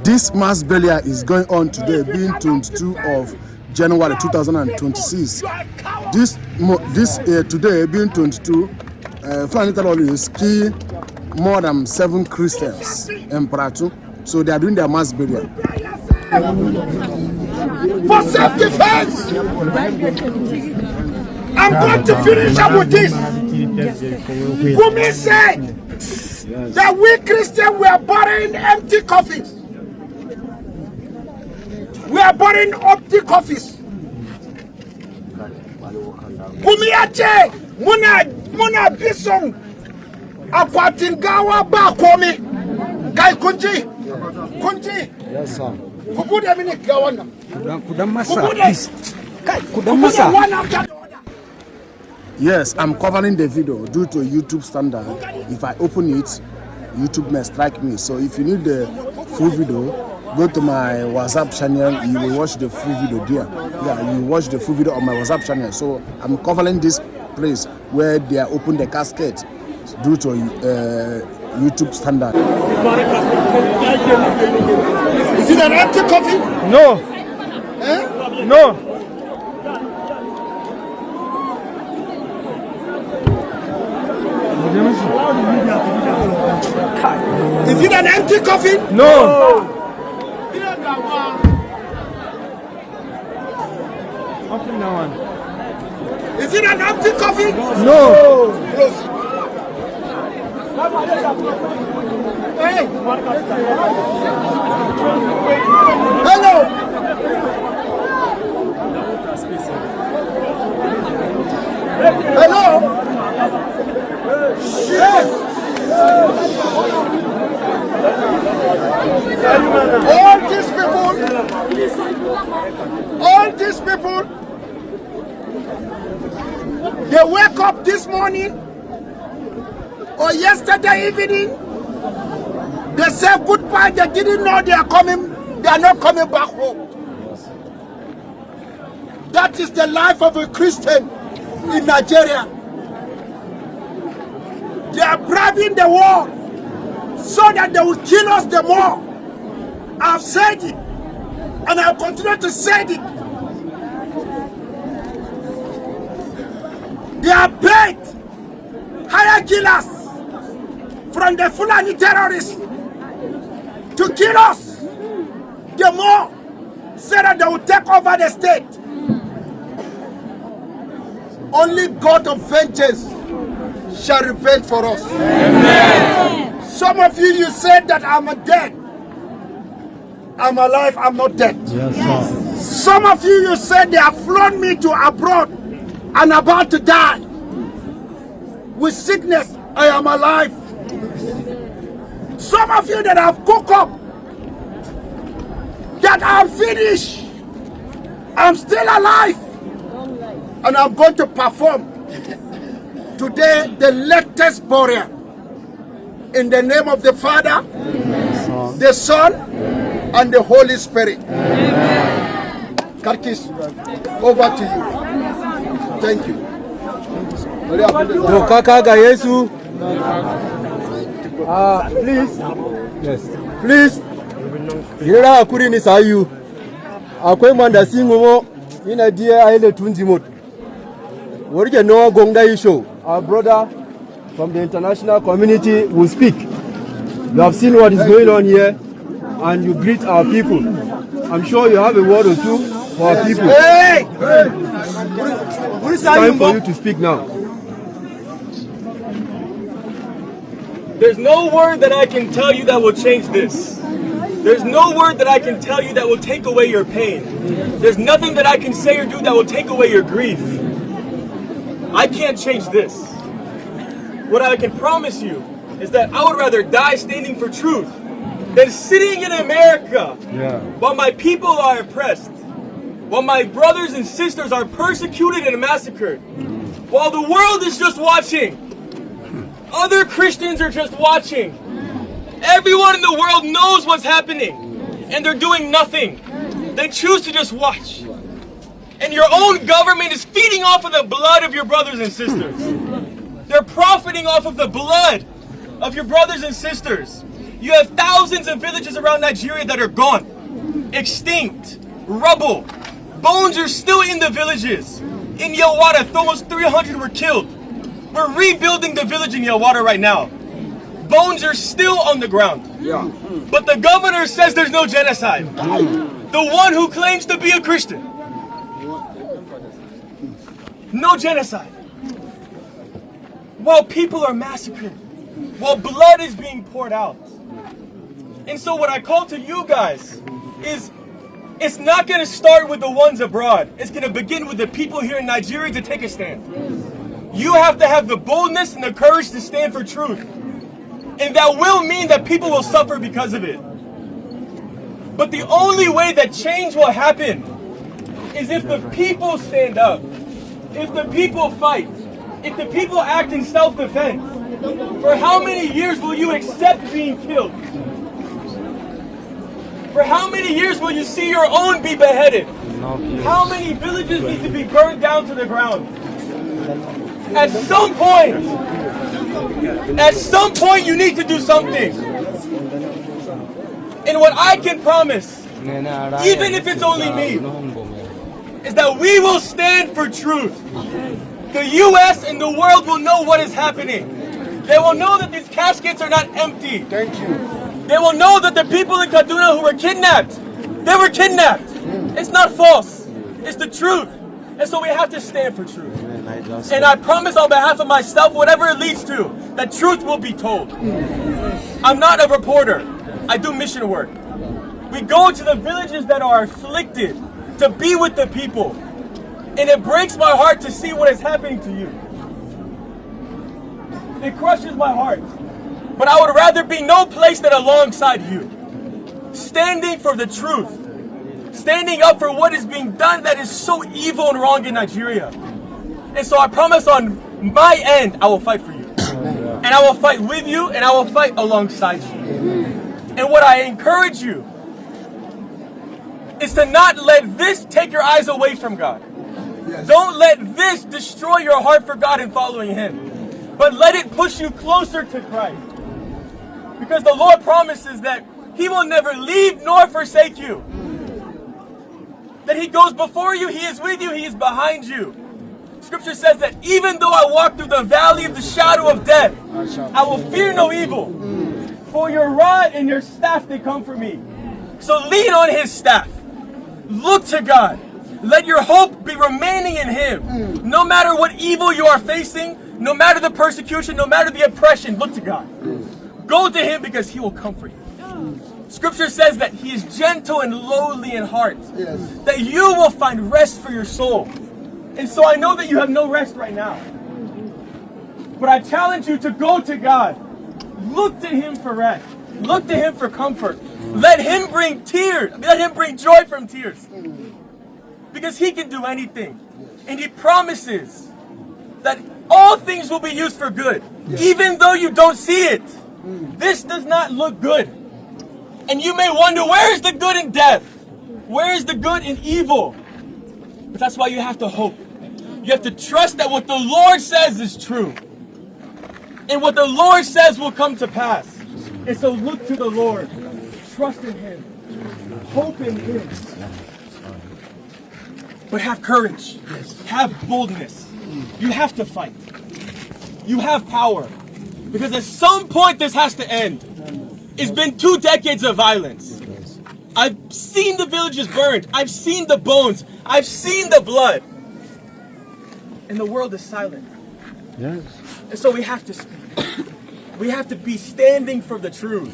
This mass burial is going on today, being 22 of January 2026. Today, being 22, Fulani is key more than 7 Christians in Plateau, so they are doing their mass burial. For self-defense, I'm going to finish up with this. Gumi said that we Christians were burying empty coffins. We are burying empty coffins. Gumi ache muna bisong akwatingawa ba komi kai kunji. Yes, sir. Yes, I'm covering the video due to YouTube standard. If I open it, YouTube may strike me. So if you need the full video, go to my WhatsApp channel. You will watch the full video there. Yeah, you watch the full video on my WhatsApp channel. So I'm covering this place where they are open the casket due to YouTube standard. Is it an empty coffin? No. Eh? No. Is it an empty coffin? No. Open that one. Is it an empty coffin? No. Hey. Hello. Hello. All these people, they wake up this morning or yesterday evening, they say goodbye, they didn't know they are not coming back home. That is the life of a Christian in Nigeria. They are bribing the war so that they will kill us the more. I've said it, and I'll continue to say it. They are paid higher killers from the Fulani terrorists to kill us the more, so that they will take over the state. Only God of vengeance shall revenge for us. Amen. Some of you said that I'm dead. I'm alive, I'm not dead. Yes, sir. Some of you said they have flown me to abroad and about to die. With sickness, I am alive. Some of you that have cooked up, that I'm finished, I'm still alive. And I'm going to perform today the latest burial in the name of the Father, the Son, and the Holy Spirit. Karkis, over to you. Thank you. Please. Yes. Please. Gira akuri ni sayu. Akwai manda singomo ina dia aile tunzimot. Warje no gonga isho. Our brother from the international community will speak. You have seen what is going on here, and you greet our people. I'm sure you have a word or two for our people. Hey! It's time for you to speak now. There's no word that I can tell you that will change this. There's no word that I can tell you that will take away your pain. There's nothing that I can say or do that will take away your grief. I can't change this. What I can promise you is that I would rather die standing for truth than sitting in America while my people are oppressed, while my brothers and sisters are persecuted and massacred, while the world is just watching. Other Christians are just watching. Everyone in the world knows what's happening, and they're doing nothing. They choose to just watch. And your own government is feeding off of the blood of your brothers and sisters. They're profiting off of the blood of your brothers and sisters. You have thousands of villages around Nigeria that are gone, extinct, rubble. Bones are still in the villages. In Yelwada, almost 300 were killed. We're rebuilding the village in Yelwada right now. Bones are still on the ground. Yeah. But the governor says there's no genocide. The one who claims to be a Christian. No genocide. While people are massacred. While blood is being poured out. And so what I call to you guys is, it's not going to start with the ones abroad. It's going to begin with the people here in Nigeria to take a stand. You have to have the boldness and the courage to stand for truth. And that will mean that people will suffer because of it. But the only way that change will happen is if the people stand up. If the people fight. If the people act in self-defense. For how many years will you accept being killed? For how many years will you see your own be beheaded? How many villages need to be burned down to the ground? At some point you need to do something. And what I can promise, even if it's only me, is that we will stand for truth. The US and the world will know what is happening. They will know that these caskets are not empty. Thank you. They will know that the people in Kaduna who were kidnapped, they were kidnapped. It's not false. It's the truth. And so we have to stand for truth. And I promise on behalf of myself, whatever it leads to, that truth will be told. I'm not a reporter. I do mission work. We go to the villages that are afflicted to be with the people. And it breaks my heart to see what is happening to you. It crushes my heart. But I would rather be no place than alongside you. Standing for the truth. Standing up for what is being done that is so evil and wrong in Nigeria. And so I promise on my end, I will fight for you. And I will fight with you, and I will fight alongside you. And what I encourage you is to not let this take your eyes away from God. Don't let this destroy your heart for God and following Him. But let it push you closer to Christ. Because the Lord promises that He will never leave nor forsake you. That He goes before you, He is with you, He is behind you. Scripture says that even though I walk through the valley of the shadow of death, I will fear no evil. For your rod and your staff, they comfort me. So lean on His staff. Look to God. Let your hope be remaining in Him. No matter what evil you are facing, no matter the persecution, no matter the oppression, look to God. Go to Him because He will comfort you. Scripture says that He is gentle and lowly in heart. That you will find rest for your soul. And so I know that you have no rest right now. But I challenge you to go to God. Look to Him for rest. Look to Him for comfort. Let Him bring tears. Let Him bring joy from tears. Because He can do anything. And He promises that all things will be used for good. Even though you don't see it. This does not look good. And you may wonder, where is the good in death? Where is the good in evil? But that's why you have to hope. You have to trust that what the Lord says is true. And what the Lord says will come to pass. And so look to the Lord. Trust in Him. Hope in Him. But have courage. Have boldness. You have to fight. You have power. Because at some point this has to end. It's been 2 decades of violence. I've seen the villages burned. I've seen the bones. I've seen the blood. And the world is silent. Yes. And so we have to speak. We have to be standing for the truth.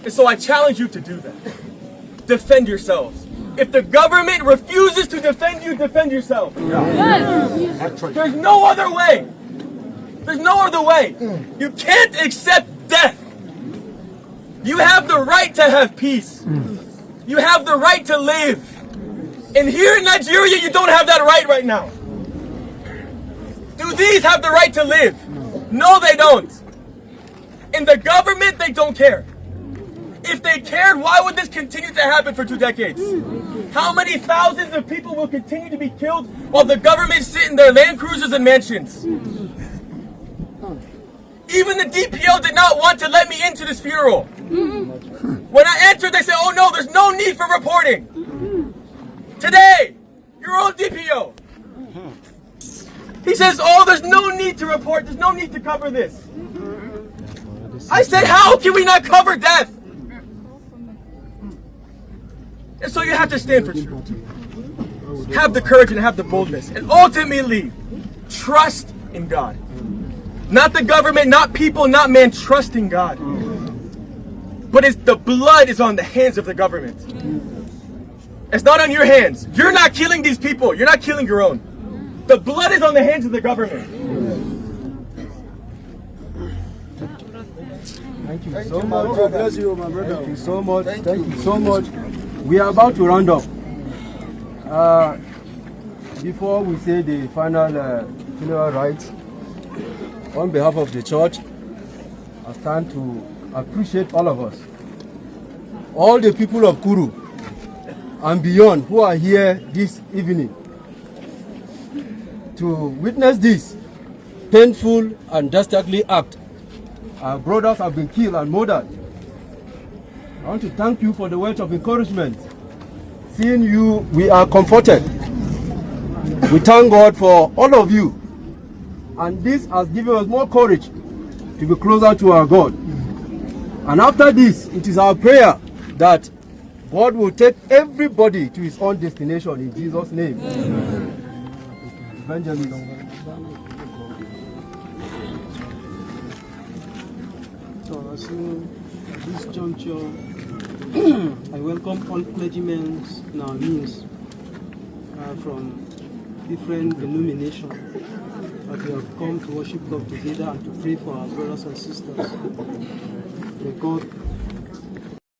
And so I challenge you to do that. Defend yourselves. If the government refuses to defend you, defend yourself. Yes. There's no other way. There's no other way. You can't accept death. You have the right to have peace. You have the right to live. And here in Nigeria, you don't have that right now. Do these have the right to live? No, they don't. In the government, they don't care. If they cared, why would this continue to happen for 2 decades? How many thousands of people will continue to be killed while the government sit in their Land Cruisers and mansions? Even the DPO did not want to let me into this funeral. When I entered, they said, oh no, there's no need for reporting. Today, your own DPO. He says, oh, there's no need to report. There's no need to cover this. I said, how can we not cover death? And so you have to stand for truth. Have the courage and have the boldness. And ultimately, trust in God. Not the government, not people, not man. Trust in God. But the blood is on the hands of the government. It's not on your hands. You're not killing these people. You're not killing your own. The blood is on the hands of the government. Thank you so much. God bless you, my brother. Thank you so much. Thank you so much. We are about to round up. Before we say the final funeral rites, on behalf of the church, I stand to appreciate all of us. All the people of Kuru and beyond who are here this evening to witness this painful and dastardly act. Our brothers have been killed and murdered. I want to thank you for the words of encouragement. Seeing you, we are comforted. We thank God for all of you. And this has given us more courage to be closer to our God. And after this, it is our prayer that God will take everybody to his own destination in Jesus' name. Evangelist. So, at this juncture, I welcome all clergymen in our midst from different denominations that we have come to worship God together and to pray for our brothers and sisters. May God